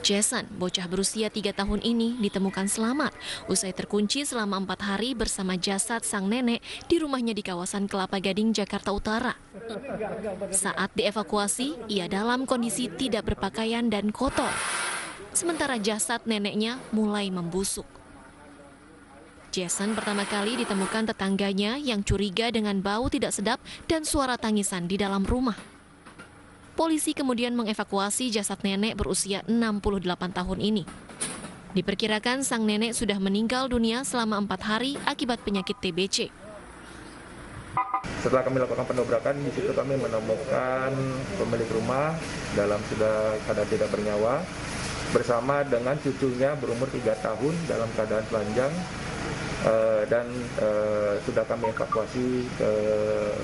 Jason, bocah berusia 3 tahun ini ditemukan selamat usai terkunci selama 4 hari bersama jasad sang nenek di rumahnya di kawasan Kelapa Gading, Jakarta Utara. Saat dievakuasi, ia dalam kondisi tidak berpakaian dan kotor. Sementara jasad neneknya mulai membusuk. Jason pertama kali ditemukan tetangganya yang curiga dengan bau tidak sedap dan suara tangisan di dalam rumah. Polisi kemudian mengevakuasi jasad nenek berusia 68 tahun ini. Diperkirakan sang nenek sudah meninggal dunia selama 4 hari akibat penyakit TBC. Setelah kami lakukan pendobrakan, di situ kami menemukan pemilik rumah dalam sudah keadaan tidak bernyawa, bersama dengan cucunya berumur 3 tahun dalam keadaan telanjang, dan sudah kami evakuasi ke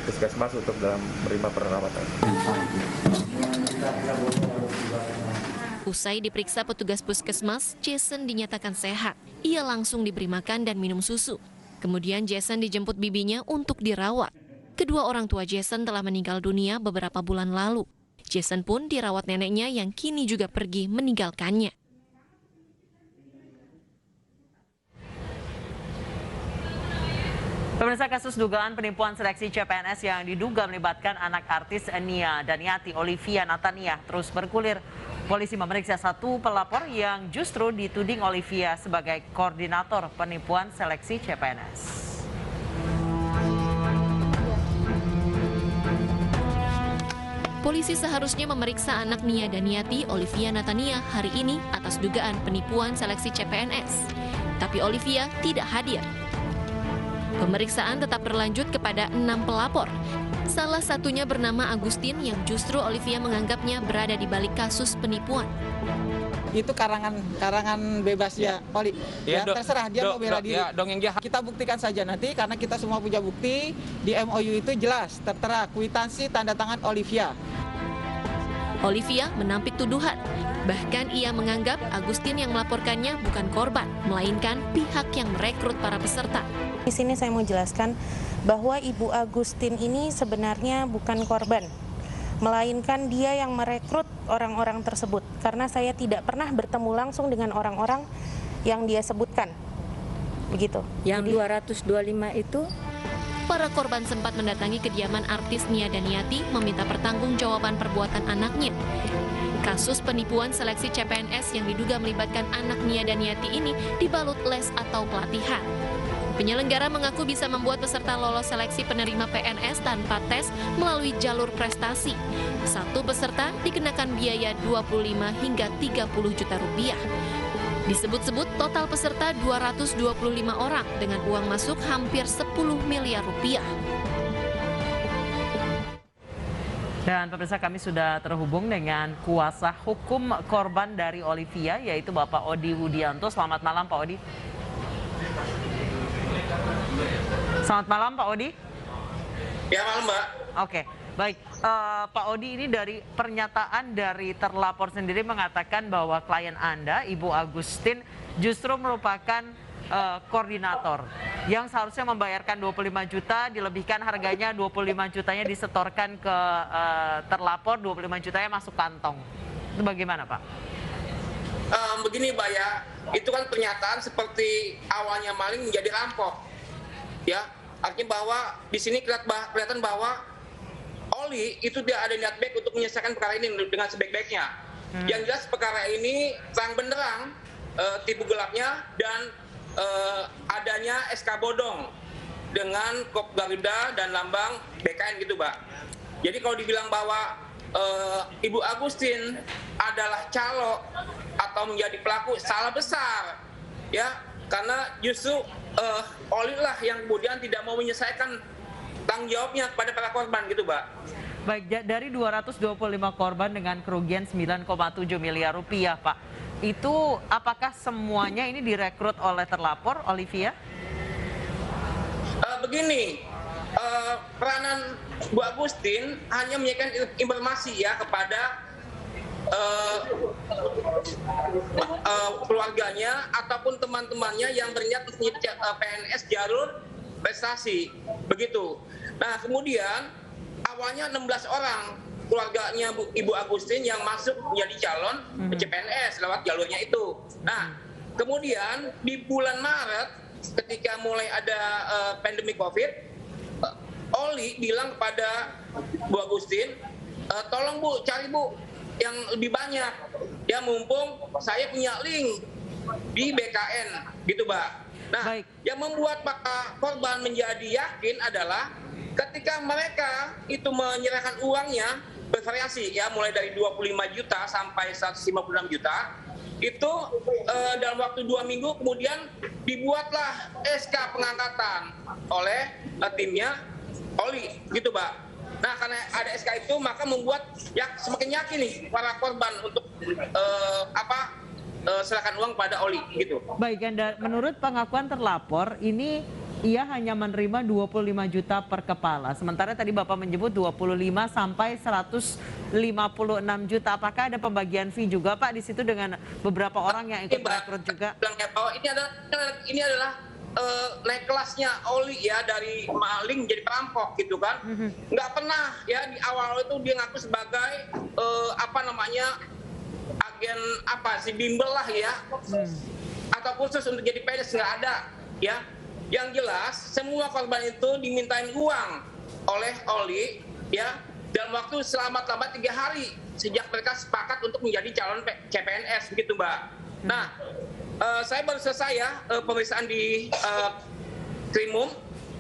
puskesmas untuk dalam menerima perawatan. Usai diperiksa petugas puskesmas, Jason dinyatakan sehat. Ia langsung diberi makan dan minum susu. Kemudian Jason dijemput bibinya untuk dirawat. Kedua orang tua Jason telah meninggal dunia beberapa bulan lalu. Jason pun dirawat neneknya yang kini juga pergi meninggalkannya. Pemirsa, kasus dugaan penipuan seleksi CPNS yang diduga melibatkan anak artis Nia Daniati Olivia Natania terus bergulir. Polisi memeriksa satu pelapor yang justru dituding Olivia sebagai koordinator penipuan seleksi CPNS. Polisi seharusnya memeriksa anak Nia Daniati, Olivia Natania, hari ini atas dugaan penipuan seleksi CPNS. Tapi Olivia tidak hadir. Pemeriksaan tetap berlanjut kepada 6 pelapor. Salah satunya bernama Agustin yang justru Olivia menganggapnya berada di balik kasus penipuan. Itu karangan bebas ya, Poli. Ya, terserah dia mau bela diri. Kita buktikan saja nanti karena kita semua punya bukti. Di MOU itu jelas tertera kwitansi tanda tangan Olivia. Olivia menampik tuduhan. Bahkan ia menganggap Agustin yang melaporkannya bukan korban, melainkan pihak yang merekrut para peserta. Di sini saya mau jelaskan bahwa Ibu Agustin ini sebenarnya bukan korban, melainkan dia yang merekrut orang-orang tersebut. Karena saya tidak pernah bertemu langsung dengan orang-orang yang dia sebutkan. Begitu. Yang 225 itu? Para korban sempat mendatangi kediaman artis Nia Daniati meminta pertanggungjawaban perbuatan anaknya. Kasus penipuan seleksi CPNS yang diduga melibatkan anak Nia Daniati ini dibalut les atau pelatihan. Penyelenggara mengaku bisa membuat peserta lolos seleksi penerima PNS tanpa tes melalui jalur prestasi. Satu peserta dikenakan biaya 25 hingga 30 juta rupiah. Disebut-sebut total peserta 225 orang dengan uang masuk hampir 10 miliar rupiah. Dan pemirsa, kami sudah terhubung dengan kuasa hukum korban dari Olivia, yaitu Bapak Odi Wudianto. Selamat malam, Pak Odi. Selamat malam, Pak Odi. Ya, malam, Mbak. Oke, baik. Pak Odi, ini dari pernyataan dari terlapor sendiri mengatakan bahwa klien Anda, Ibu Agustin, justru merupakan koordinator yang seharusnya membayarkan 25 juta, dilebihkan harganya 25 jutanya disetorkan ke terlapor, 25 jutanya masuk kantong. Itu bagaimana, Pak? Begini, Mbak, ya. Itu kan pernyataan seperti awalnya maling menjadi rampok. Ya, artinya bahwa di sini kelihatan bahwa Oli itu dia ada niat baik untuk menyelesaikan perkara ini dengan sebaik-baiknya. Yang jelas perkara ini terang benderang tipu gelapnya dan adanya SK bodong dengan kop Garuda dan lambang BKN gitu, Mbak. Jadi kalau dibilang bahwa Ibu Agustin adalah calo atau menjadi pelaku, salah besar, ya, karena justru Oli lah yang kemudian tidak mau menyelesaikan tanggung jawabnya kepada para korban gitu, Mbak. Baik, dari 225 korban dengan kerugian 9,7 miliar rupiah, Pak. Itu apakah semuanya ini direkrut oleh terlapor, Olivia? Begini, peranan Bu Agustin hanya menyampaikan informasi ya kepada keluarganya ataupun teman-temannya yang berniat untuk PNS jalur prestasi, begitu. Nah, kemudian awalnya 16 orang keluarganya Ibu Agustin yang masuk menjadi calon CPNS lewat jalurnya itu. Nah, kemudian di bulan Maret ketika mulai ada pandemi COVID, Oli bilang kepada Bu Agustin, tolong Bu, cari Bu yang lebih banyak. Ya mumpung saya punya link di BKN, gitu Mbak. Nah, yang membuat para korban menjadi yakin adalah ketika mereka itu menyerahkan uangnya bervariasi ya, mulai dari 25 juta sampai 156 juta, itu dalam waktu 2 minggu kemudian dibuatlah SK pengangkatan oleh timnya Oli, gitu Mbak. Nah, karena ada SK itu maka membuat semakin yakin nih para korban untuk serahkan uang pada Oli, gitu. Baik, menurut pengakuan terlapor ini ia hanya menerima 25 juta per kepala. Sementara tadi Bapak menyebut 25 sampai 156 juta. Apakah ada pembagian fee juga Pak di situ dengan beberapa orang yang ikut merekrut juga? Ini adalah naik kelasnya Oli ya, dari maling jadi perampok gitu kan. Nggak pernah ya di awal itu dia ngaku sebagai agen bimbel lah ya, atau khusus untuk jadi PNS, nggak ada ya. Yang jelas semua korban itu dimintain uang oleh Oli ya dalam waktu selama 3 hari sejak mereka sepakat untuk menjadi calon CPNS, begitu Mbak. Nah, saya baru selesai ya pemeriksaan di Krimum,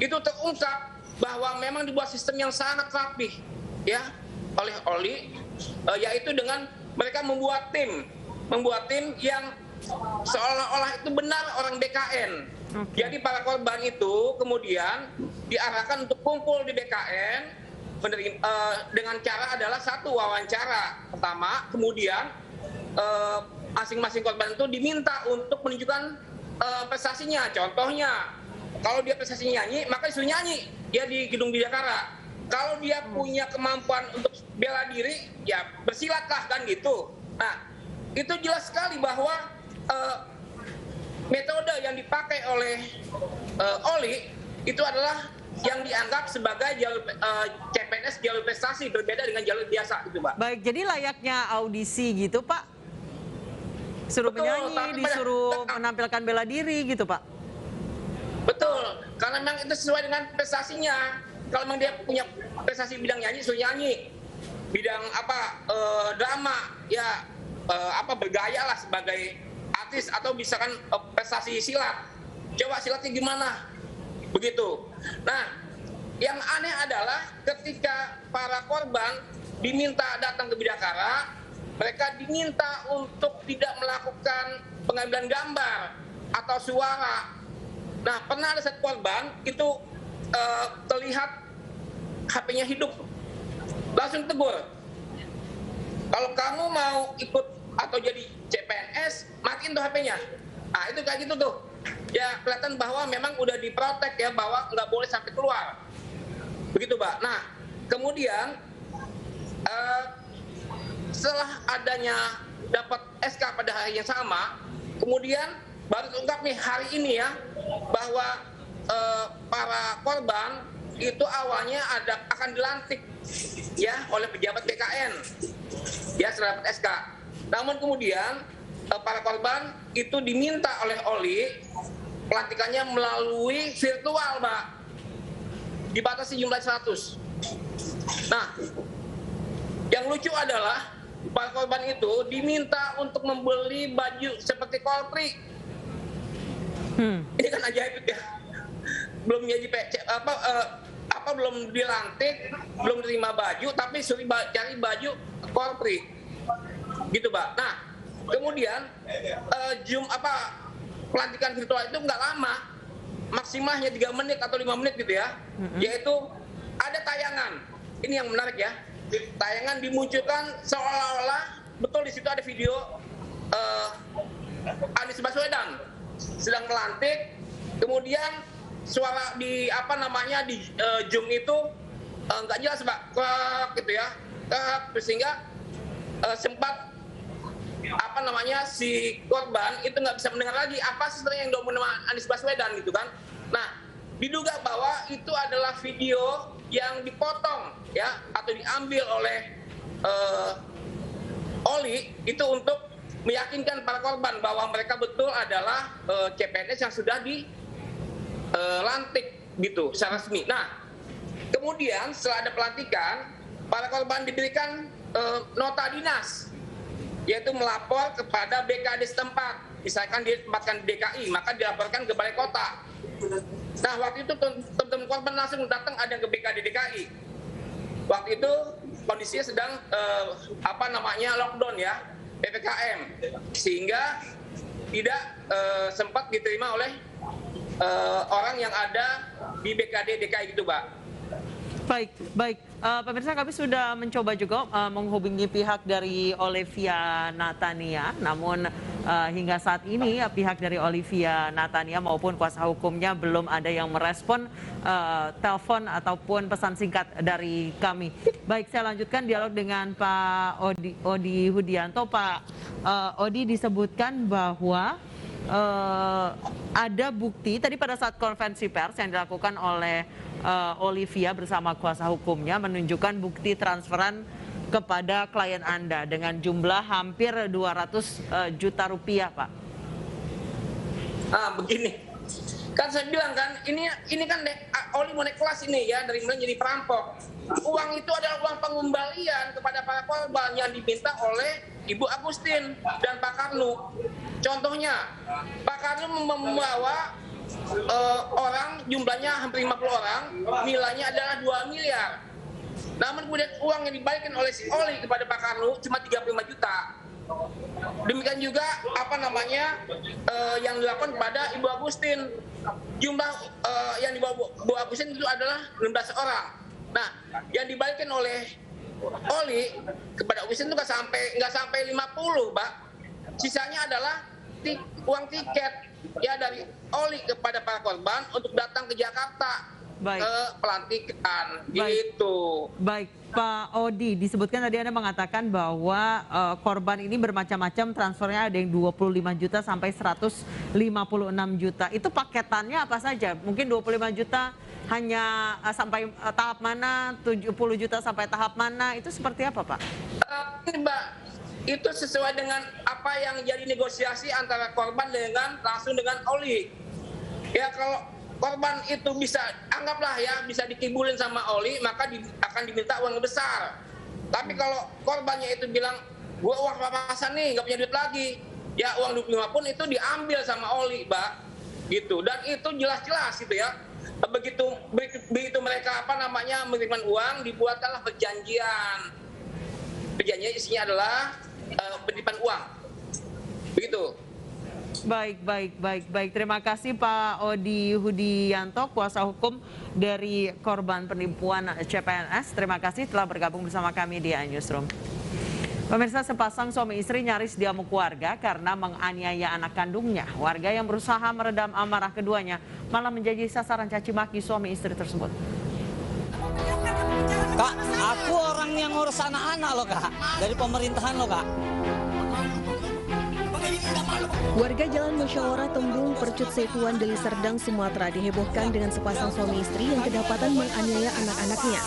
itu terungkap bahwa memang dibuat sistem yang sangat rapih ya oleh Oli, yaitu dengan mereka membuat tim yang seolah-olah itu benar orang BKN. Jadi para korban itu kemudian diarahkan untuk kumpul di BKN dengan cara adalah satu wawancara pertama, kemudian masing-masing korban itu diminta untuk menunjukkan prestasinya. Contohnya, kalau dia prestasi nyanyi, maka disuruh nyanyi dia di Gedung Bidakara. Kalau dia punya kemampuan untuk bela diri, ya bersilatlah kan gitu. Nah, itu jelas sekali bahwa metode yang dipakai oleh Oli itu adalah yang dianggap sebagai jalur CPNS jalur prestasi, berbeda dengan jalur biasa gitu Pak. Baik, jadi layaknya audisi gitu Pak? Suruh menyanyi, disuruh menampilkan bela diri gitu Pak? Betul, karena memang itu sesuai dengan prestasinya. Kalau memang dia punya prestasi bidang nyanyi, suruh nyanyi. Bidang drama, ya bergaya lah sebagai artis, atau misalkan prestasi silat. Coba silatnya gimana? Begitu. Nah, yang aneh adalah ketika para korban diminta datang ke Bidakara, mereka diminta untuk tidak melakukan pengambilan gambar atau suara. Nah, pernah ada satu korban itu terlihat HP-nya hidup. Langsung tegur. Kalau kamu mau ikut atau jadi CPNS, matiin tuh HP-nya. Nah, itu kayak gitu tuh. Ya, kelihatan bahwa memang udah diprotek ya, bahwa nggak boleh sampai keluar. Begitu, Mbak. Nah, kemudian setelah adanya dapat SK pada hari yang sama, kemudian baru terungkap nih hari ini ya, bahwa para korban itu awalnya akan dilantik ya oleh pejabat BKN ya setelah dapat SK. Namun kemudian para korban itu diminta oleh Oli pelantikannya melalui virtual, Mbak. Dibatasi jumlah 100. Nah, yang lucu adalah para korban itu diminta untuk membeli baju seperti Polri. Ini kan ajaib ya. Belum jadi belum dilantik, belum terima baju, tapi suruh cari baju Polri. Gitu, Mbak. Nah, kemudian pelantikan virtual itu nggak lama, maksimalnya 3 menit atau 5 menit gitu ya. Yaitu ada tayangan. Ini yang menarik ya. Tayangan dimunculkan seolah-olah betul di situ ada video Anies Baswedan sedang melantik, kemudian suara di di Zoom itu nggak jelas, Pak, gitu ya, sehingga sempat si korban itu nggak bisa mendengar lagi apa sebenarnya yang diomongin Anies Baswedan gitu kan. Nah, diduga bahwa itu adalah video yang dipotong ya atau diambil oleh Oli itu untuk meyakinkan para korban bahwa mereka betul adalah CPNS yang sudah dilantik gitu secara resmi. Nah, kemudian setelah ada pelantikan, para korban diberikan nota dinas, yaitu melapor kepada BKD setempat. Misalkan dia ditempatkan di DKI, maka dilaporkan ke balai kota. Nah, waktu itu teman-teman korban langsung datang ada ke BKD DKI. Waktu itu kondisinya sedang lockdown ya, PPKM, sehingga tidak sempat diterima oleh orang yang ada di BKD DKI itu, Pak. Baik. Pemirsa, kami sudah mencoba juga menghubungi pihak dari Olivia Natania, namun hingga saat ini pihak dari Olivia Natania maupun kuasa hukumnya belum ada yang merespon telepon ataupun pesan singkat dari kami. Baik, saya lanjutkan dialog dengan Pak Odi Hudianto. Pak Odi, disebutkan bahwa ada bukti tadi pada saat konferensi pers yang dilakukan oleh Olivia bersama kuasa hukumnya menunjukkan bukti transferan kepada klien Anda dengan jumlah hampir 200 juta rupiah, Pak. Begini, kan saya bilang kan, ini kan Oli mau naik kelas ini ya, dari mulai jadi perampok. Uang itu adalah uang pengembalian kepada para korban yang diminta oleh Ibu Agustin dan Pak Karnu. Contohnya, Pak Karnu membawa orang, jumlahnya hampir 50 orang, nilainya adalah 2 miliar. Namun kemudian uang yang dibalikin oleh si Oli kepada Pak Karnu cuma 35 juta. Demikian juga yang dilakukan kepada Ibu Agustin. Jumlah yang dibawa Bu Agustin itu adalah 16 orang. Nah, yang dibalikin oleh Oli kepada Agustin itu nggak sampai 50, Pak. Sisanya adalah uang tiket ya dari Oli kepada para korban untuk datang ke Jakarta. Baik. Ke pelantikan gitu. Baik, Pak Odi, disebutkan tadi Anda mengatakan bahwa korban ini bermacam-macam, transfernya ada yang 25 juta sampai 156 juta. Itu paketannya apa saja? Mungkin 25 juta hanya sampai tahap mana, 70 juta sampai tahap mana, itu seperti apa, Pak? Mbak, itu sesuai dengan apa yang jadi negosiasi antara korban langsung dengan Oli. Ya, kalau korban itu bisa, anggaplah ya, bisa dikibulin sama Oli, maka akan diminta uang besar. Tapi kalau korbannya itu bilang, gua uang papasan nih, nggak punya duit lagi, ya uang 25 pun itu diambil sama Oli, Mbak. Gitu. Dan itu jelas-jelas gitu ya. Begitu mereka mengirimkan uang, dibuatkanlah perjanjian. Perjanjian isinya adalah penitipan uang. Begitu. Baik. Terima kasih Pak Odi Hudianto, kuasa hukum dari korban penipuan CPNS. Terima kasih telah bergabung bersama kami di Newsroom. Pemirsa, sepasang suami istri nyaris diamuk warga karena menganiaya anak kandungnya. Warga yang berusaha meredam amarah keduanya malah menjadi sasaran caci maki suami istri tersebut. Kak, aku orang yang ngurus anak-anak loh, Kak. Dari pemerintahan loh, Kak. Warga Jalan Musyawarah Tembung, Percut Setuan, Deli Serdang, Sumatera dihebohkan dengan sepasang suami istri yang kedapatan menganiaya anak-anaknya.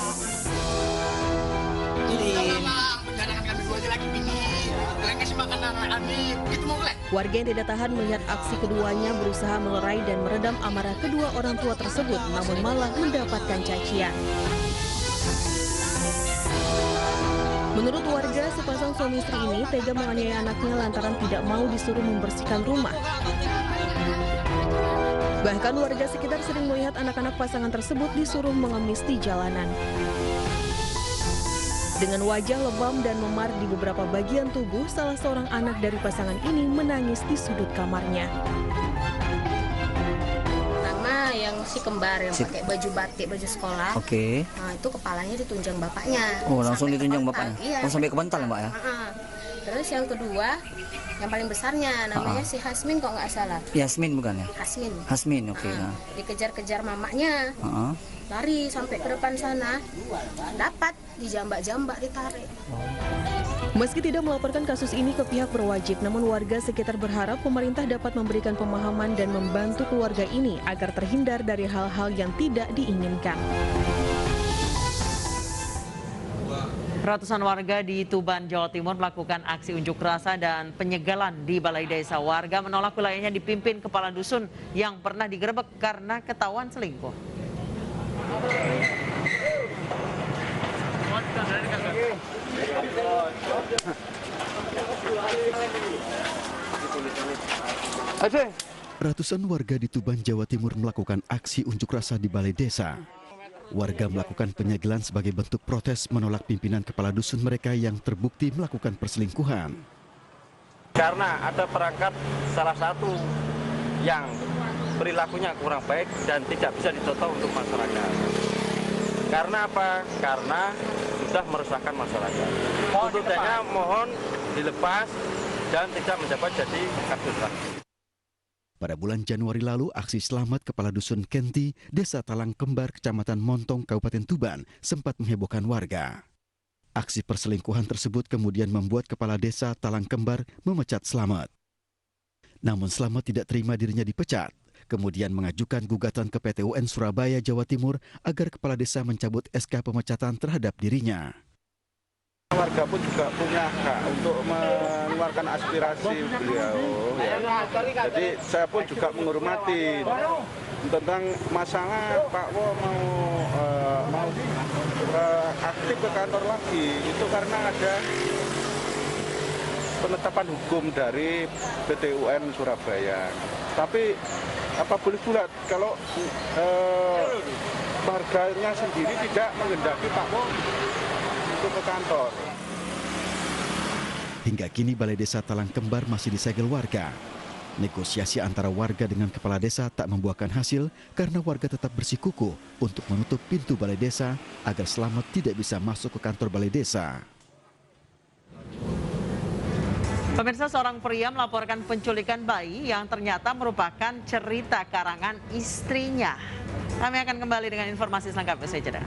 Warga yang tidak tahan melihat aksi keduanya berusaha melerai dan meredam amarah kedua orang tua tersebut, namun malah mendapatkan cacian. Menurut warga, sepasang suami istri ini tega menganiaya anaknya lantaran tidak mau disuruh membersihkan rumah. Bahkan warga sekitar sering melihat anak-anak pasangan tersebut disuruh mengemis di jalanan. Dengan wajah lebam dan memar di beberapa bagian tubuh, salah seorang anak dari pasangan ini menangis di sudut kamarnya. Pertama yang si kembar yang pakai baju batik, baju sekolah. Oke. Nah, itu kepalanya ditunjang bapaknya. Oh, langsung ditunjang bapaknya? Iya. Oh, sampai ke bantal, Mbak ya? Terus yang kedua, yang paling besarnya namanya si Hasmin kok nggak salah. Yasmin bukan ya? Hasmin. Hasmin, oke. Dikejar-kejar mamanya. Lari sampai ke depan sana, dapat dijambak-jambak, ditarik. Meski tidak melaporkan kasus ini ke pihak berwajib, namun warga sekitar berharap pemerintah dapat memberikan pemahaman dan membantu keluarga ini agar terhindar dari hal-hal yang tidak diinginkan. Ratusan warga di Tuban, Jawa Timur melakukan aksi unjuk rasa dan penyegelan di Balai Desa. Warga menolak wilayahnya dipimpin kepala dusun yang pernah digerebek karena ketahuan selingkuh. Ratusan warga di Tuban, Jawa Timur melakukan aksi unjuk rasa di Balai Desa. Warga melakukan penyegelan sebagai bentuk protes menolak pimpinan kepala dusun mereka yang terbukti melakukan perselingkuhan. Karena ada perangkat salah satu yang perilakunya kurang baik dan tidak bisa dicontoh untuk masyarakat. Karena apa? Karena sudah meresahkan masyarakat. Tuntutannya mohon dilepas dan tidak menjabat jadi kasus. Pada bulan Januari lalu, aksi selamat kepala dusun Kenti, Desa Talang Kembar, Kecamatan Montong, Kabupaten Tuban, sempat menghebohkan warga. Aksi perselingkuhan tersebut kemudian membuat kepala desa Talang Kembar memecat Slamet. Namun Slamet tidak terima dirinya dipecat, kemudian mengajukan gugatan ke PT UN Surabaya, Jawa Timur agar kepala desa mencabut SK pemecatan terhadap dirinya. Warga pun juga punya hak untuk mengeluarkan aspirasi beliau. Ya. Jadi saya pun juga menghormati tentang masalah Pak Wo mau aktif ke kantor lagi. Itu karena ada penetapan hukum dari PT UN Surabaya. Tapi apa boleh bulat kalau warganya sendiri tidak menghendaki Pak Wo ke kantor. Hingga kini Balai Desa Talang Kembar masih disegel warga. Negosiasi antara warga dengan kepala desa tak membuahkan hasil karena warga tetap bersikukuh untuk menutup pintu Balai Desa agar Slamet tidak bisa masuk ke kantor Balai Desa. Pemirsa, seorang pria melaporkan penculikan bayi yang ternyata merupakan cerita karangan istrinya. Kami akan kembali dengan informasi selengkapnya usai jeda.